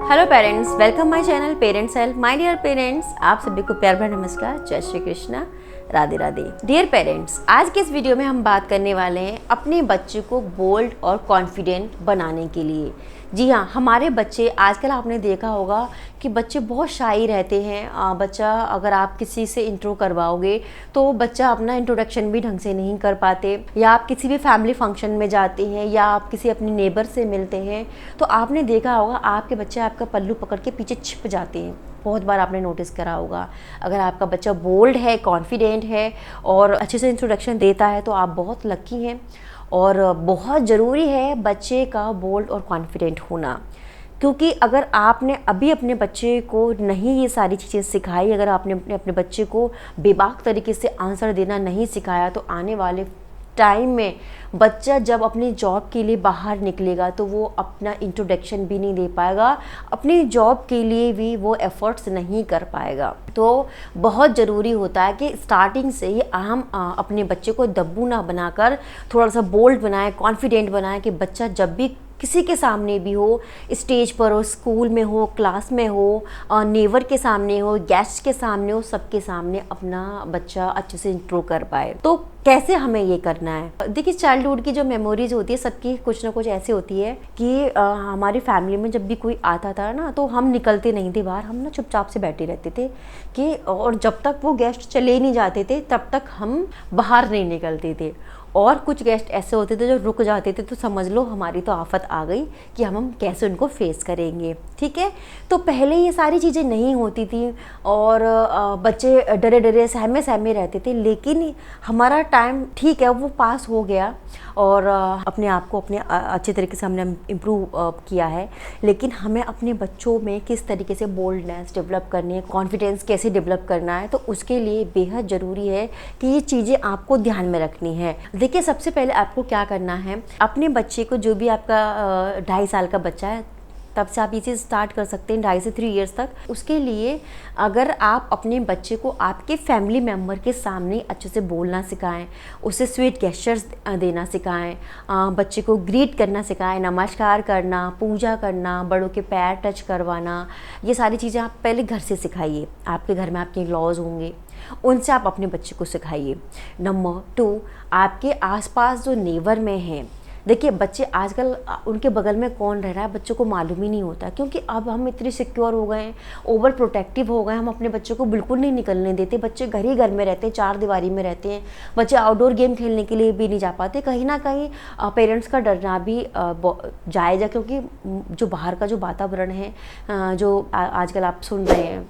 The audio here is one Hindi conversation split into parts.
Hello parents, welcome my channel parents help. My dear parents, आप सभी को प्यार भरा नमस्कार, जय श्री कृष्णा, राधे राधे। डियर पेरेंट्स, आज के इस वीडियो में हम बात करने वाले हैं अपने बच्चे को बोल्ड और कॉन्फिडेंट बनाने के लिए। जी हाँ, हमारे बच्चे आजकल आपने देखा होगा कि बच्चे बहुत शाई रहते हैं। बच्चा अगर आप किसी से इंट्रो करवाओगे तो बच्चा अपना इंट्रोडक्शन भी ढंग से नहीं कर पाते, या आप किसी भी फैमिली फंक्शन में जाते हैं या आप किसी अपने नेबर से मिलते हैं तो आपने देखा होगा आपके बच्चे आपका पल्लू पकड़ के पीछे छिप जाते हैं। बहुत बार आपने नोटिस करा होगा। अगर आपका बच्चा बोल्ड है, कॉन्फिडेंट है और अच्छे से इंट्रोडक्शन देता है तो आप बहुत लकी हैं। और बहुत ज़रूरी है बच्चे का बोल्ड और कॉन्फिडेंट होना, क्योंकि अगर आपने अभी अपने बच्चे को नहीं ये सारी चीज़ें सिखाई, अगर आपने अपने बच्चे को बेबाक तरीके से आंसर देना नहीं सिखाया तो आने वाले टाइम में बच्चा जब अपनी जॉब के लिए बाहर निकलेगा तो वो अपना इंट्रोडक्शन भी नहीं दे पाएगा, अपनी जॉब के लिए भी वो एफर्ट्स नहीं कर पाएगा। तो बहुत ज़रूरी होता है कि स्टार्टिंग से ही हम अपने बच्चे को दब्बू ना बनाकर थोड़ा सा बोल्ड बनाएं, कॉन्फिडेंट बनाएं कि बच्चा जब भी किसी के सामने भी हो, स्टेज पर हो, स्कूल में हो, क्लास में हो, नेवर के सामने हो, गेस्ट के सामने हो, सबके सामने अपना बच्चा अच्छे से इंट्रो कर पाए। तो कैसे हमें ये करना है? देखिए, चाइल्डहुड की जो मेमोरीज होती है सबकी कुछ ना कुछ ऐसे होती है कि हमारी फैमिली में जब भी कोई आता था ना तो हम निकलते नहीं थे बाहर, हम ना चुपचाप से बैठे रहते थे कि और जब तक वो गेस्ट चले नहीं जाते थे तब तक हम बाहर नहीं निकलते थे। और कुछ गेस्ट ऐसे होते थे जो रुक जाते थे तो समझ लो हमारी तो आफत आ गई कि हम कैसे उनको फेस करेंगे। ठीक है, तो पहले ये सारी चीज़ें नहीं होती थी और बच्चे डरे डरे सहमे सहमे रहते थे, लेकिन हमारा टाइम ठीक है वो पास हो गया और अपने आप को अपने अच्छे तरीके से हमने इम्प्रूव किया है। लेकिन हमें अपने बच्चों में किस तरीके से बोल्डनेस डेवलप करनी है, कॉन्फिडेंस कैसे डेवलप करना है, तो उसके लिए बेहद ज़रूरी है कि ये चीज़ें आपको ध्यान में रखनी है। देखिए, सबसे पहले आपको क्या करना है, अपने बच्चे को, जो भी आपका 2.5 साल का बच्चा है तब से आप ये चीज़ स्टार्ट कर सकते हैं 2.5 से 3 इयर्स तक। उसके लिए अगर आप अपने बच्चे को आपके फैमिली मेम्बर के सामने अच्छे से बोलना सिखाएं, उसे स्वीट गेस्चर्स देना सिखाएं, बच्चे को ग्रीट करना सिखाएं, नमस्कार करना, पूजा करना, बड़ों के पैर टच करवाना, ये सारी चीज़ें आप पहले घर से सिखाइए। आपके घर में आपके लॉज होंगे, उनसे आप अपने बच्चे को सिखाइए। नंबर 2, आपके आसपास जो नेबर में हैं, देखिए बच्चे आजकल उनके बगल में कौन रह रहा है बच्चों को मालूम ही नहीं होता, क्योंकि अब हम इतने सिक्योर हो गए हैं, ओवर प्रोटेक्टिव हो गए, हम अपने बच्चों को बिल्कुल नहीं निकलने देते। बच्चे घर ही घर में रहते हैं, 4 दीवारी में रहते हैं। बच्चे आउटडोर गेम खेलने के लिए भी नहीं जा पाते। कहीं ना कहीं पेरेंट्स का डरना भी जायज़ है, क्योंकि जो बाहर का जो वातावरण है, जो आजकल आप सुन रहे हैं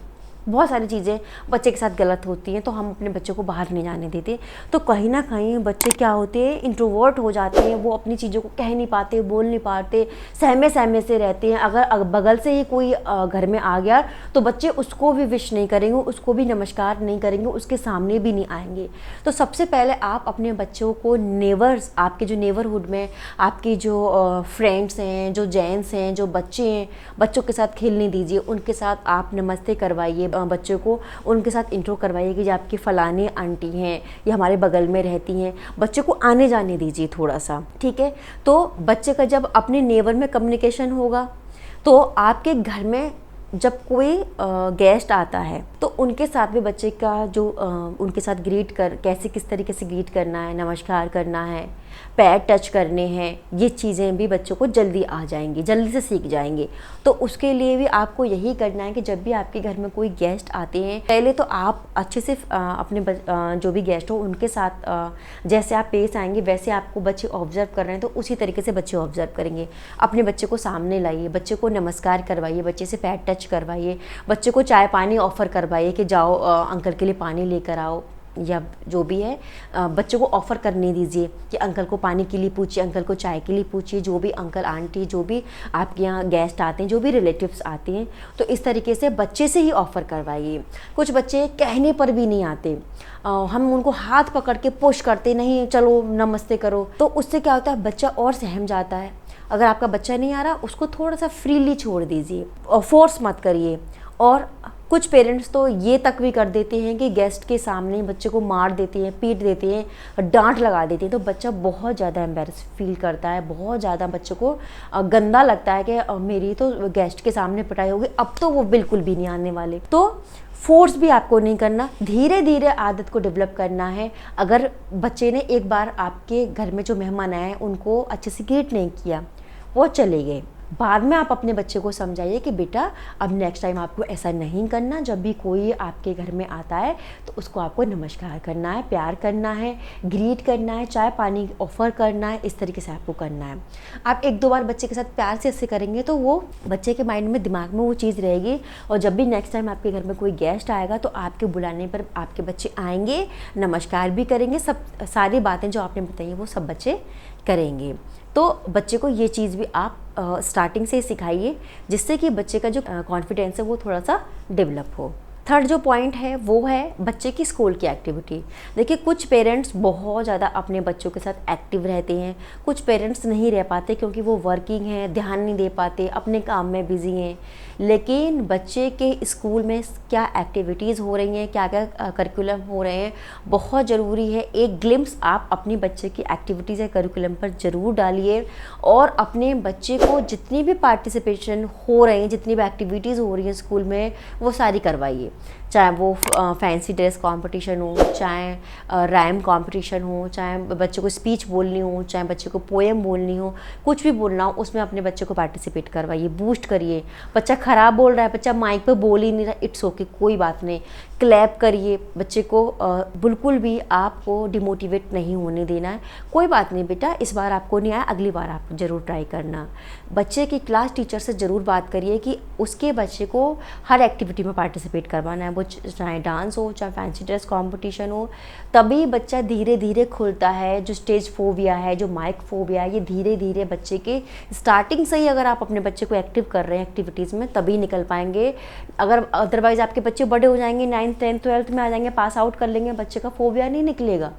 बहुत सारी चीज़ें बच्चे के साथ गलत होती हैं, तो हम अपने बच्चों को बाहर नहीं जाने देते। तो कहीं ना कहीं बच्चे क्या होते हैं, इंट्रोवर्ट हो जाते हैं, वो अपनी चीज़ों को कह नहीं पाते, बोल नहीं पाते, सहमे सहमे से रहते हैं। अगर बगल से ही कोई घर में आ गया तो बच्चे उसको भी विश नहीं करेंगे, उसको भी नमस्कार नहीं करेंगे, उसके सामने भी नहीं आएंगे। तो सबसे पहले आप अपने बच्चों को नेबर्स, आपके जो नेबरहुड में आपके जो फ्रेंड्स हैं, जो जेंट्स हैं, जो बच्चे हैं, बच्चों के साथ खेलने दीजिए। उनके साथ आप नमस्ते करवाइए, बच्चों को उनके साथ इंट्रो करवाइए कि जो आपकी फ़लानी आंटी हैं ये हमारे बगल में रहती हैं। बच्चे को आने जाने दीजिए थोड़ा सा। ठीक है, तो बच्चे का जब अपने नेबर में कम्युनिकेशन होगा तो आपके घर में जब कोई गेस्ट आता है तो उनके साथ भी बच्चे का जो उनके साथ कैसे किस तरीके से ग्रीट करना है, नमस्कार करना है, पैर टच करने हैं, ये चीज़ें भी बच्चों को जल्दी आ जाएंगी, जल्दी से सीख जाएंगे। तो उसके लिए भी आपको यही करना है कि जब भी आपके घर में कोई गेस्ट आते हैं पहले तो आप अच्छे से अपने जो भी गेस्ट हो उनके साथ जैसे आप पेश आएंगे वैसे आपको बच्चे ऑब्जर्व कर रहे हैं तो उसी तरीके से बच्चे ऑब्जर्व करेंगे। अपने बच्चे को सामने लाइए, बच्चे को नमस्कार करवाइए, बच्चे से पैर टच करवाइए, बच्चे को चाय पानी ऑफ़र करवाइए कि जाओ अंकल के लिए पानी लेकर आओ, या जो भी है बच्चों को ऑफ़र करने दीजिए कि अंकल को पानी के लिए पूछिए, अंकल को चाय के लिए पूछिए। जो भी अंकल आंटी, जो भी आपके यहाँ गेस्ट आते हैं, जो भी रिलेटिव्स आते हैं, तो इस तरीके से बच्चे से ही ऑफ़र करवाइए। कुछ बच्चे कहने पर भी नहीं आते, हम उनको हाथ पकड़ के पुश करते, नहीं चलो नमस्ते करो, तो उससे क्या होता है बच्चा और सहम जाता है। अगर आपका बच्चा नहीं आ रहा उसको थोड़ा सा फ्रीली छोड़ दीजिए और फोर्स मत करिए। और कुछ पेरेंट्स तो ये तक भी कर देते हैं कि गेस्ट के सामने बच्चे को मार देते हैं, पीट देते हैं, डांट लगा देते हैं। तो बच्चा बहुत ज़्यादा एम्बेरस फील करता है, बहुत ज़्यादा बच्चे को गंदा लगता है कि मेरी तो गेस्ट के सामने पिटाई होगी, अब तो वो बिल्कुल भी नहीं आने वाले। तो फोर्स भी आपको नहीं करना, धीरे धीरे आदत को डेवलप करना है। अगर बच्चे ने एक बार आपके घर में जो मेहमान आए उनको अच्छे से ग्रीट नहीं किया, वो चले गए, बाद में आप अपने बच्चे को समझाइए कि बेटा अब नेक्स्ट टाइम आपको ऐसा नहीं करना, जब भी कोई आपके घर में आता है तो उसको आपको नमस्कार करना है, प्यार करना है, ग्रीट करना है, चाय पानी ऑफ़र करना है, इस तरीके से आपको करना है। आप 1-2 बार बच्चे के साथ प्यार से ऐसे करेंगे तो वो बच्चे के माइंड में, दिमाग में वो चीज़ रहेगी, और जब भी नेक्स्ट टाइम आपके घर में कोई गेस्ट आएगा तो आपके बुलाने पर आपके बच्चे आएंगे, नमस्कार भी करेंगे, सब सारी बातें जो आपने बताई वो सब बच्चे करेंगे। तो बच्चे को ये चीज़ भी आप स्टार्टिंग से ही सिखाइए, जिससे कि बच्चे का जो कॉन्फिडेंस है वो थोड़ा सा डेवलप हो। थर्ड जो पॉइंट है वो है बच्चे की स्कूल की एक्टिविटी। देखिए, कुछ पेरेंट्स बहुत ज़्यादा अपने बच्चों के साथ एक्टिव रहते हैं, कुछ पेरेंट्स नहीं रह पाते क्योंकि वो वर्किंग हैं, ध्यान नहीं दे पाते, अपने काम में बिजी हैं। लेकिन बच्चे के स्कूल में क्या एक्टिविटीज़ हो रही हैं, क्या क्या करिकुलम हो रहे हैं, बहुत ज़रूरी है। एक ग्लिम्स आप अपने बच्चे की एक्टिविटीज़ या करिकुलम पर ज़रूर डालिए, और अपने बच्चे को जितनी भी पार्टिसिपेशन हो रही हैं, जितनी भी एक्टिविटीज़ हो रही हैं स्कूल में, वो सारी करवाइए। चाहे वो फैंसी ड्रेस कंपटीशन हो, चाहे राइम कंपटीशन हो, चाहे बच्चे को स्पीच बोलनी हो, चाहे बच्चे को पोएम बोलनी हो, कुछ भी बोलना हो, उसमें अपने बच्चे को पार्टिसिपेट करवाइए, बूस्ट करिए। बच्चा ख़राब बोल रहा है, बच्चा माइक पे बोल ही नहीं रहा, इट्स ओके, कोई बात नहीं, क्लैप करिए। बच्चे को बिल्कुल भी आपको डिमोटिवेट नहीं होने देना है। कोई बात नहीं बेटा, इस बार आपको नहीं आया, अगली बार आप ज़रूर ट्राई करना। बच्चे की क्लास टीचर से ज़रूर बात करिए कि उसके बच्चे को हर एक्टिविटी में पार्टिसिपेट करवाना है, वो चाहे डांस हो, चाहे फैंसी ड्रेस कंपटीशन हो। तभी बच्चा धीरे धीरे खुलता है। जो स्टेज फोबिया है, जो माइक फोबिया है, ये धीरे धीरे बच्चे के स्टार्टिंग से ही अगर आप अपने बच्चे को एक्टिव कर रहे हैं एक्टिविटीज़ में, तभी निकल पाएंगे। अगर अदरवाइज़ आपके बच्चे बड़े हो जाएंगे, 9th 10th 12th में आ जाएंगे, पास आउट कर लेंगे, बच्चे का फोबिया नहीं निकलेगा,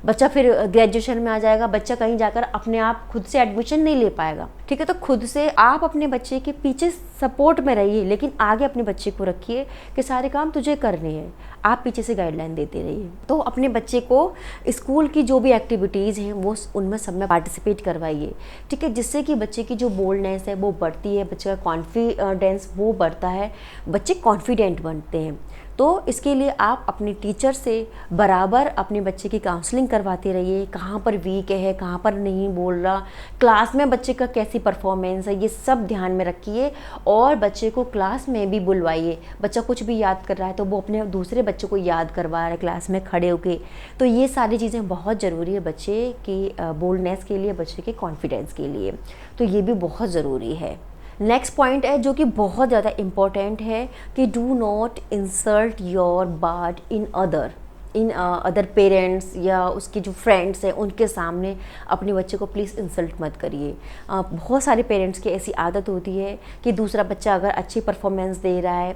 बच्चा फिर ग्रेजुएशन में आ जाएगा, बच्चा कहीं जाकर अपने आप खुद से एडमिशन नहीं ले पाएगा। ठीक है, तो खुद से आप अपने बच्चे के पीछे सपोर्ट में रहिए, लेकिन आगे अपने बच्चे को रखिए कि सारे काम तुझे करने हैं, आप पीछे से गाइडलाइन देते रहिए। तो अपने बच्चे को स्कूल की जो भी एक्टिविटीज़ हैं वो उनमें सब में पार्टिसिपेट करवाइए। ठीक है, जिससे कि बच्चे की जो बोल्डनेस है वो बढ़ती है, बच्चे का कॉन्फिडेंस वो बढ़ता है, बच्चे कॉन्फिडेंट बनते हैं। तो इसके लिए आप अपने टीचर से बराबर अपने बच्चे की काउंसलिंग करवाते रहिए, कहाँ पर वीक है, कहाँ पर नहीं बोल रहा, क्लास में बच्चे का कैसी परफॉर्मेंस है, ये सब ध्यान में रखिए। और बच्चे को क्लास में भी बुलवाइए। बच्चा कुछ भी याद कर रहा है तो वो अपने दूसरे बच्चों को याद करवा रहा है क्लास में खड़े होके। तो ये सारी चीज़ें बहुत ज़रूरी है बच्चे की बोल्डनेस के लिए, बच्चे के कॉन्फिडेंस के लिए। तो ये भी बहुत ज़रूरी है। नेक्स्ट पॉइंट है जो कि बहुत ज़्यादा इम्पॉर्टेंट है कि do not insult your bird in other parents या उसके जो फ्रेंड्स हैं उनके सामने अपने बच्चे को प्लीज़ इंसल्ट मत करिए। बहुत सारे पेरेंट्स की ऐसी आदत होती है कि दूसरा बच्चा अगर अच्छी परफॉर्मेंस दे रहा है,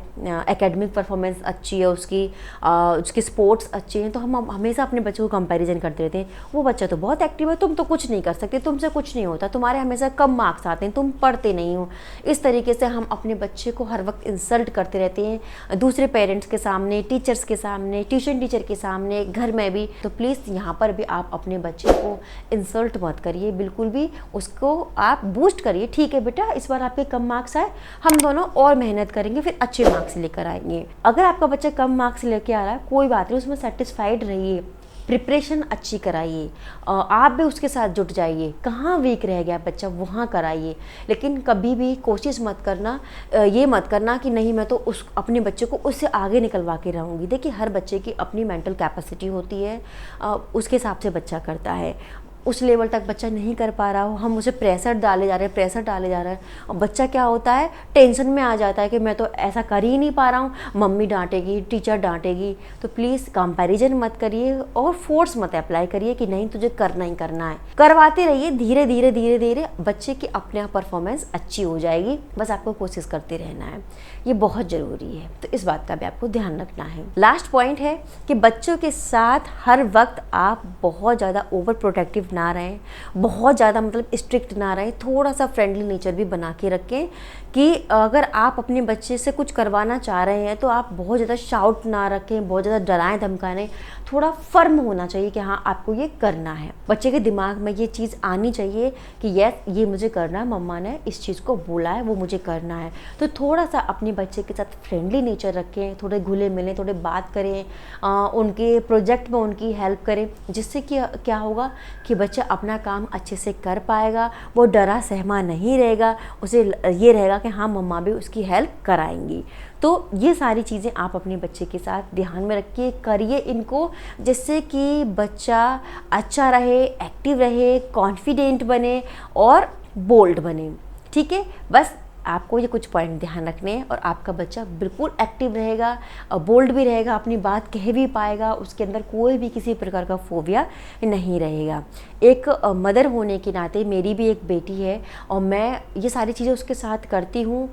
एकेडमिक परफॉर्मेंस अच्छी है उसकी स्पोर्ट्स अच्छे हैं, तो हम हमेशा अपने बच्चे को कंपैरिजन करते रहते हैं। वो बच्चा तो बहुत एक्टिव है, तुम तो कुछ नहीं कर सकते, तुमसे कुछ नहीं होता, तुम्हारे हमेशा कम मार्क्स आते हैं, तुम पढ़ते नहीं हो। इस तरीके से हम अपने बच्चे को हर वक्त इंसल्ट करते रहते हैं, दूसरे पेरेंट्स के सामने, टीचर्स के सामने, ट्यूशन टीचर के सामने, घर में भी। तो प्लीज़ यहाँ पर भी आप अपने बच्चे को इंसल्ट मत करिए, बिल्कुल भी उसको आप बूस्ट करिए। ठीक है बेटा, इस बार आपके कम मार्क्स आए, हम दोनों और मेहनत करेंगे, फिर अच्छे मार्क्स लेकर आएंगे। अगर आपका बच्चा कम मार्क्स लेके आ रहा है, कोई बात नहीं, उसमें सेटिस्फाइड रहिए, प्रिपरेशन अच्छी कराइए, आप भी उसके साथ जुट जाइए। कहाँ वीक रह गया बच्चा वहाँ कराइए, लेकिन कभी भी कोशिश मत करना, ये मत करना कि नहीं मैं तो अपने बच्चे को उससे आगे निकलवा के रहूँगी। देखिए, हर बच्चे की अपनी मेंटल कैपेसिटी होती है, उसके हिसाब से बच्चा करता है। उस लेवल तक बच्चा नहीं कर पा रहा हो, हम उसे प्रेशर डाले जा रहे हैं, और बच्चा क्या होता है, टेंशन में आ जाता है कि मैं तो ऐसा कर ही नहीं पा रहा हूँ, मम्मी डांटेगी, टीचर डांटेगी। तो प्लीज़ कंपैरिजन मत करिए और फोर्स मत अप्लाई करिए कि नहीं तुझे करना ही करना है। करवाते रहिए, धीरे धीरे बच्चे की अपने आप परफॉर्मेंस अच्छी हो जाएगी। बस आपको कोशिश करते रहना है, ये बहुत ज़रूरी है। तो इस बात का भी आपको ध्यान रखना है। लास्ट पॉइंट है कि बच्चों के साथ हर वक्त आप बहुत ज़्यादा ओवर प्रोटेक्टिव कॉम्पिटिटिव ना रहें, बहुत ज़्यादा मतलब स्ट्रिक्ट ना रहें, थोड़ा सा फ्रेंडली नेचर भी बना के रखें कि अगर आप अपने बच्चे से कुछ करवाना चाह रहे हैं तो आप बहुत ज़्यादा शाउट ना रखें, बहुत ज़्यादा डराएं धमकाएं, थोड़ा फर्म होना चाहिए कि हाँ आपको ये करना है। बच्चे के दिमाग में ये चीज़ आनी चाहिए कि यस ये मुझे करना है, मम्मा ने इस चीज़ को बोला है, वो मुझे करना है। तो थोड़ा सा अपने बच्चे के साथ फ्रेंडली नेचर रखें, थोड़े घुले मिलें, थोड़े बात करें, उनके प्रोजेक्ट में उनकी हेल्प करें, जिससे कि क्या होगा कि बच्चा अपना काम अच्छे से कर पाएगा, वो डरा सहमा नहीं रहेगा, उसे ये रहेगा कि हाँ मम्मा भी उसकी हेल्प कराएंगी। तो ये सारी चीज़ें आप अपने बच्चे के साथ ध्यान में रखिए, करिए इनको, जिससे कि बच्चा अच्छा रहे, एक्टिव रहे, कॉन्फिडेंट बने और बोल्ड बने। ठीक है, बस आपको ये कुछ पॉइंट ध्यान रखने हैं और आपका बच्चा बिल्कुल एक्टिव रहेगा, बोल्ड भी रहेगा, अपनी बात कह भी पाएगा, उसके अंदर कोई भी किसी प्रकार का फोबिया नहीं रहेगा। एक मदर होने के नाते मेरी भी एक बेटी है और मैं ये सारी चीज़ें उसके साथ करती हूँ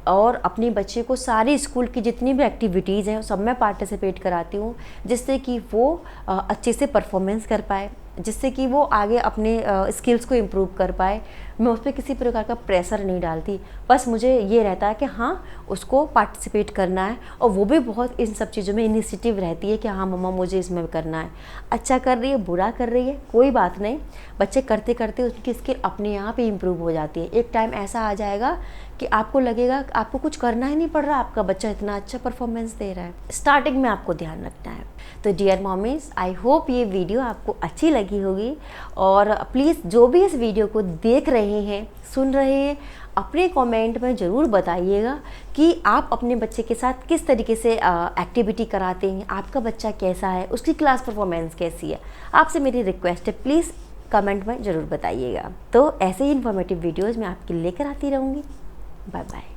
और अपने बच्चे को सारी स्कूल की जितनी भी एक्टिविटीज़ हैं सब मैं पार्टिसिपेट कराती हूँ, जिससे कि वो अच्छे से परफॉर्मेंस कर पाए, जिससे कि वो आगे अपने स्किल्स को इम्प्रूव कर पाए। मैं उस पर किसी प्रकार का प्रेशर नहीं डालती, बस मुझे ये रहता है कि हाँ उसको पार्टिसिपेट करना है और वो भी बहुत इन सब चीज़ों में इनिशिएटिव रहती है कि हाँ मम्मा मुझे इसमें करना है। अच्छा कर रही है, बुरा कर रही है, कोई बात नहीं, बच्चे करते करते उनकी स्किल अपने आप ही इम्प्रूव हो जाती है। एक टाइम ऐसा आ जाएगा कि आपको लगेगा आपको कुछ करना ही नहीं पड़ रहा, आपका बच्चा इतना अच्छा परफॉर्मेंस दे रहा है। स्टार्टिंग में आपको ध्यान रखना है। तो डियर मॉमीज़, आई होप ये वीडियो आपको अच्छी लगी होगी और प्लीज़ जो भी इस वीडियो को देख रहे हैं, सुन रहे हैं, अपने कमेंट में ज़रूर बताइएगा कि आप अपने बच्चे के साथ किस तरीके से एक्टिविटी कराते हैं, आपका बच्चा कैसा है, उसकी क्लास परफॉर्मेंस कैसी है। आपसे मेरी रिक्वेस्ट है, प्लीज़ कमेंट में ज़रूर बताइएगा। तो ऐसे ही इन्फॉर्मेटिव वीडियोज़ मैं आपके लेकर आती रहूँगी। Bye bye.